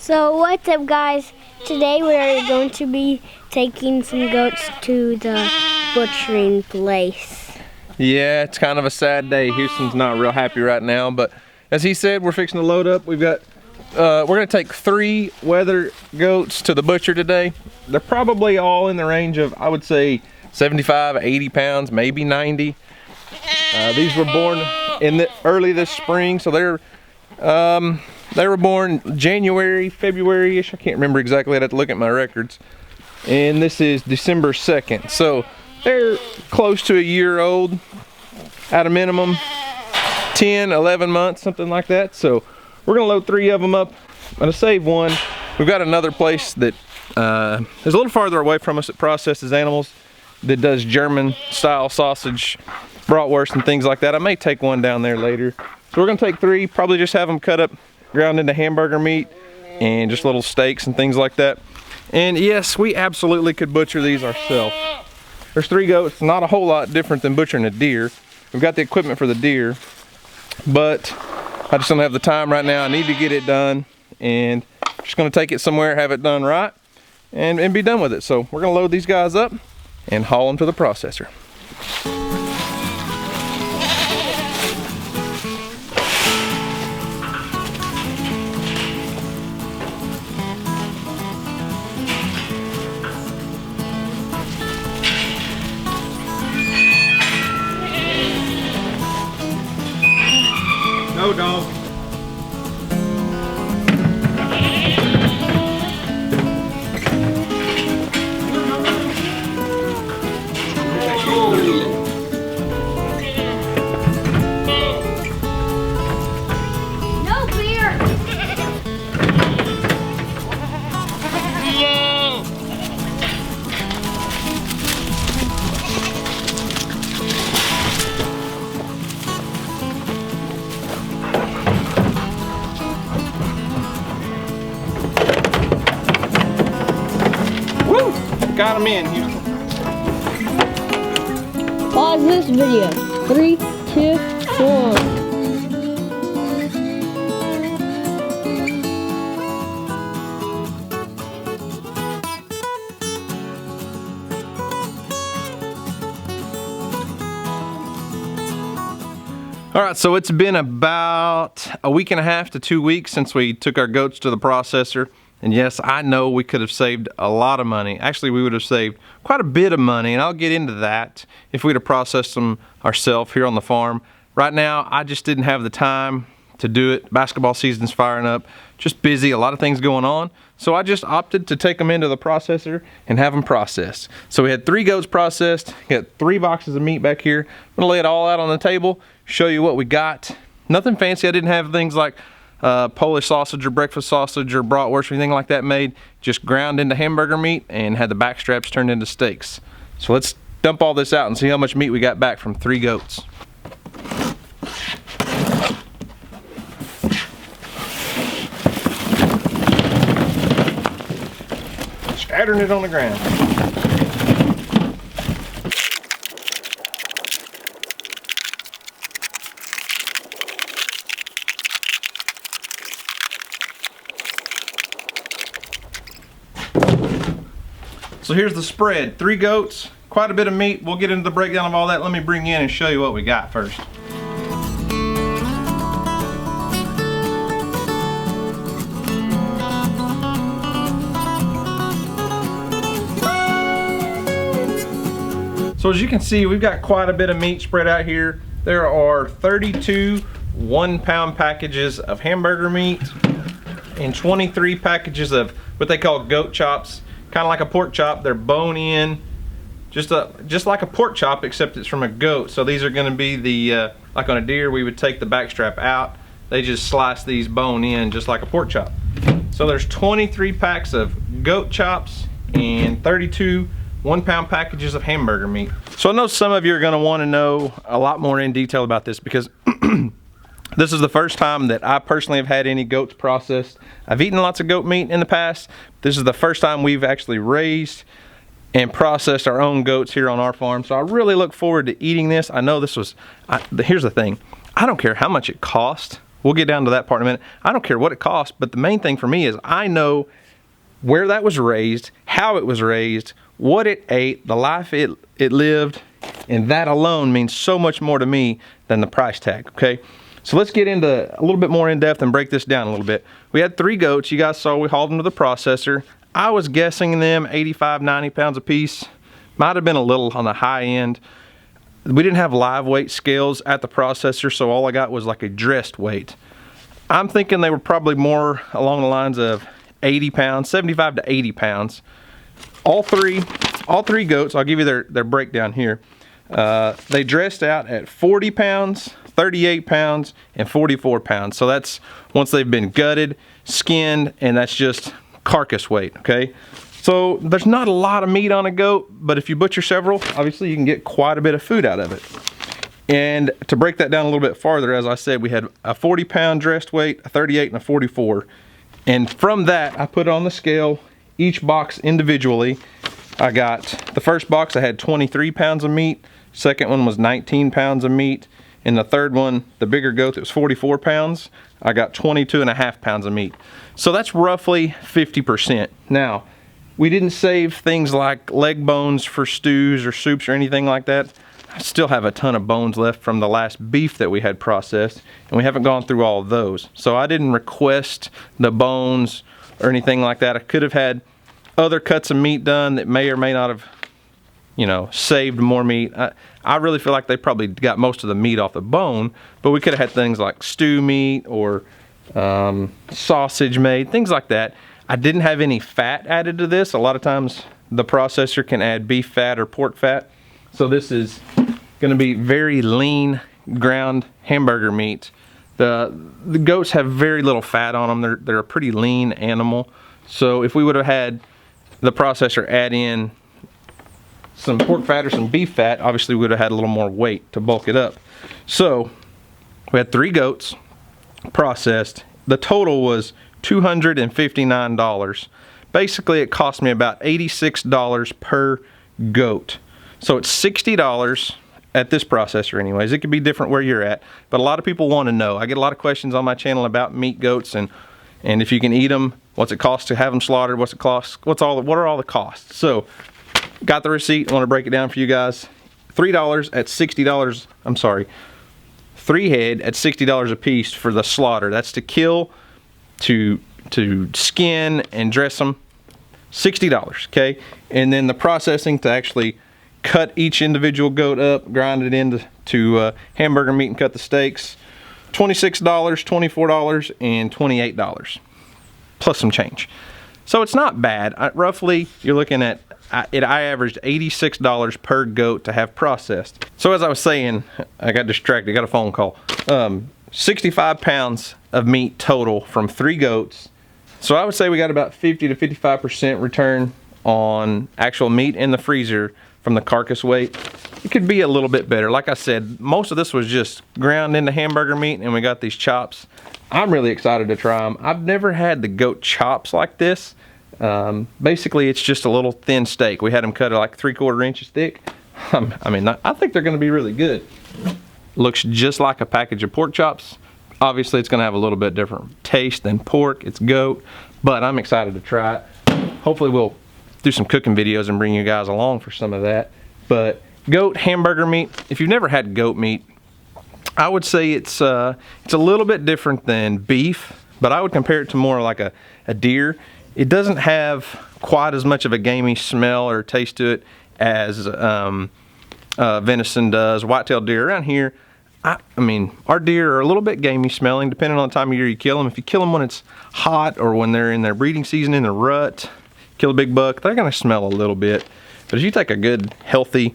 So what's up, guys? Today we are going to be taking some goats to the butchering place. Yeah, it's kind of a sad day. Houston's not real happy right now, but as he said, we're fixing to load up. We've got, we're gonna take 3 weather goats to the butcher today. They're probably all in the range of, I would say, 75, 80 pounds, maybe 90. These were born in early this spring, so they were born January, February-ish. I can't remember exactly. I'd have to look at my records. And this is December 2nd. So they're close to a year old at a minimum, 10, 11 months, something like that. So we're gonna load 3 of them up. I'm gonna save one. We've got another place that is a little farther away from us that processes animals, that does German style sausage, bratwurst and things like that. I may take one down there later. So we're gonna take 3, probably just have them cut up, ground into hamburger meat and just little steaks and things like that. And yes, we absolutely could butcher these ourselves. There's 3 goats, not a whole lot different than butchering a deer. We've got the equipment for the deer, but I just don't have the time right now. I need to get it done, and I'm just gonna take it somewhere, have it done right, and be done with it. So we're gonna load these guys up and haul them to the processor. No, dog. No beer. Woo! Got them in, Houston. Pause this video. 3, 2, 1. All right, so it's been about a week and a half to 2 weeks since we took our goats to the processor. And yes, I know we could have saved a lot of money. Actually, we would have saved quite a bit of money, and I'll get into that if we'd have processed them ourselves here on the farm. Right now, I just didn't have the time to do it. Basketball season's firing up, just busy, a lot of things going on. So I just opted to take them into the processor and have them processed. So we had 3 goats processed, got 3 boxes of meat back here. I'm gonna lay it all out on the table, show you what we got. Nothing fancy. I didn't have things like Polish sausage or breakfast sausage or bratwurst or anything like that made. Just ground into hamburger meat and had the back straps turned into steaks. So let's dump all this out and see how much meat we got back from 3 goats. Scattering it on the ground. So here's the spread. 3 goats, quite a bit of meat. We'll get into the breakdown of all that. Let me bring you in and show you what we got first. So as you can see, we've got quite a bit of meat spread out here. There are 32 1-pound packages of hamburger meat and 23 packages of what they call goat chops. Kind of like a pork chop. They're bone in, just like a pork chop, except it's from a goat. So these are going to be the like on a deer, we would take the back strap out. They just slice these bone in just like a pork chop. So there's 23 packs of goat chops and 32 1-pound packages of hamburger meat. So I know some of you are going to want to know a lot more in detail about this, because this is the first time that I personally have had any goats processed. I've eaten lots of goat meat in the past. This is the first time we've actually raised and processed our own goats here on our farm. So I really look forward to eating this. I know this was, here's the thing. I don't care how much it cost. We'll get down to that part in a minute. I don't care what it costs, but the main thing for me is I know where that was raised, how it was raised, what it ate, the life it lived, and that alone means so much more to me than the price tag, okay? So let's get into a little bit more in depth and break this down a little bit. We had 3 goats. You guys saw we hauled them to the processor. I was guessing them 85, 90 pounds a piece. Might have been a little on the high end. We didn't have live weight scales at the processor, so all I got was like a dressed weight. I'm thinking they were probably more along the lines of 80 pounds, 75 to 80 pounds. All three goats, I'll give you their breakdown here. They dressed out at 40 pounds, 38 pounds, and 44 pounds. So that's once they've been gutted, skinned, and that's just carcass weight, okay? So there's not a lot of meat on a goat, but if you butcher several, obviously you can get quite a bit of food out of it. And to break that down a little bit farther, as I said, we had a 40 pound dressed weight, a 38 and a 44. And from that, I put it on the scale, each box individually. I got, the first box I had 23 pounds of meat, second one was 19 pounds of meat, and the third one, the bigger goat that was 44 pounds, I got 22 and a half pounds of meat. So that's roughly 50%. Now, we didn't save things like leg bones for stews or soups or anything like that. I still have a ton of bones left from the last beef that we had processed, and we haven't gone through all of those. So I didn't request the bones or anything like that. I could have had other cuts of meat done that may or may not have, you know, saved more meat. I really feel like they probably got most of the meat off the bone, but we could have had things like stew meat or sausage made, things like that. I didn't have any fat added to this. A lot of times the processor can add beef fat or pork fat. So this is gonna be very lean ground hamburger meat. The goats have very little fat on them. They're a pretty lean animal. So if we would have had the processor add in some pork fat or some beef fat, obviously we would have had a little more weight to bulk it up. So we had 3 goats processed. The total was $259. Basically it cost me about $86 per goat. So it's $60 at this processor anyways. It could be different where you're at, but a lot of people want to know. I get a lot of questions on my channel about meat goats and if you can eat them, what's it cost to have them slaughtered, what's it cost, what are all the costs. So got the receipt, I want to break it down for you guys. $3 at $60, I'm sorry, 3 head at $60 a piece for the slaughter. That's to kill, to skin and dress them, $60, okay? And then the processing to actually cut each individual goat up, grind it into hamburger meat and cut the steaks, $26, $24, and $28, plus some change. So it's not bad. Roughly, you're looking at, I averaged $86 per goat to have processed. So as I was saying, I got distracted, got a phone call. 65 pounds of meat total from 3 goats. So I would say we got about 50 to 55% return on actual meat in the freezer from the carcass weight. It could be a little bit better. Like I said, most of this was just ground into hamburger meat and we got these chops. I'm really excited to try them. I've never had the goat chops like this. Basically it's just a little thin steak. We had them cut at like 3/4 inches thick. I mean, I think they're gonna be really good. Looks just like a package of pork chops. Obviously it's gonna have a little bit different taste than pork. It's goat, but I'm excited to try it. Hopefully we'll do some cooking videos and bring you guys along for some of that. But goat hamburger meat, if you've never had goat meat, I would say it's a little bit different than beef, but I would compare it to more like a deer. It doesn't have quite as much of a gamey smell or taste to it as venison does. White-tailed deer around here, I mean, our deer are a little bit gamey smelling depending on the time of year you kill them. If you kill them when it's hot or when they're in their breeding season in the rut, kill a big buck, they're gonna smell a little bit. But if you take a good, healthy,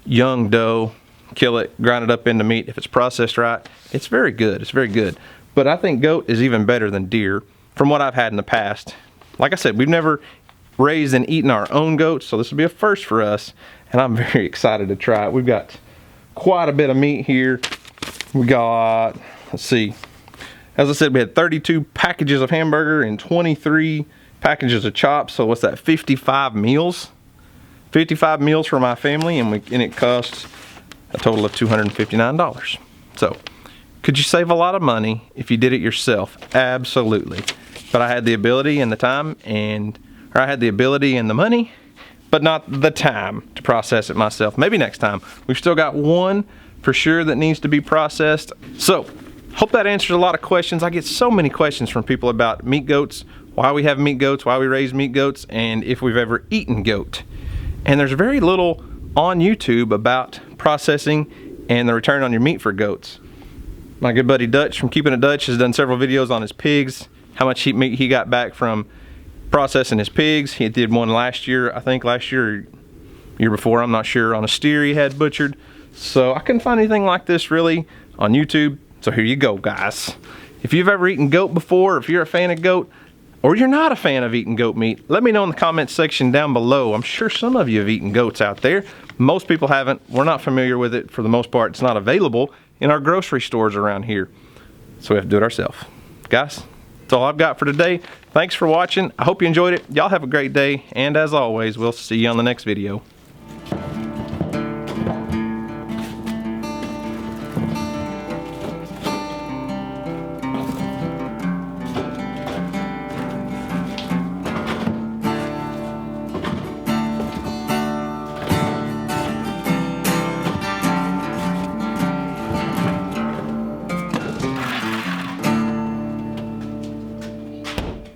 young doe, kill it, grind it up into meat, if it's processed right, it's very good, it's very good. But I think goat is even better than deer from what I've had in the past. Like I said, we've never raised and eaten our own goats, so this will be a first for us, and I'm very excited to try it. We've got quite a bit of meat here. We got, let's see, as I said, we had 32 packages of hamburger and 23 packages of chops, so what's that, 55 meals? 55 meals for my family, and it costs a total of $259. So Could you save a lot of money if you did it yourself? Absolutely. But I had the ability and the time or I had the ability and the money, but not the time to process it myself. Maybe next time. We've still got one for sure that needs to be processed. So, hope that answers a lot of questions. I get so many questions from people about meat goats, why we have meat goats, why we raise meat goats, and if we've ever eaten goat. And there's very little on YouTube about processing and the return on your meat for goats. My good buddy Dutch from Keeping It Dutch has done several videos on his pigs, how much meat he got back from processing his pigs. He did one last year, I think last year or year before, I'm not sure, on a steer he had butchered. So I couldn't find anything like this really on YouTube. So here you go, guys. If you've ever eaten goat before, if you're a fan of goat, or you're not a fan of eating goat meat, let me know in the comments section down below. I'm sure some of you have eaten goats out there. Most people haven't. We're not familiar with it for the most part. It's not available in our grocery stores around here. So we have to do it ourselves. Guys, that's all I've got for today. Thanks for watching. I hope you enjoyed it. Y'all have a great day. And as always, we'll see you on the next video.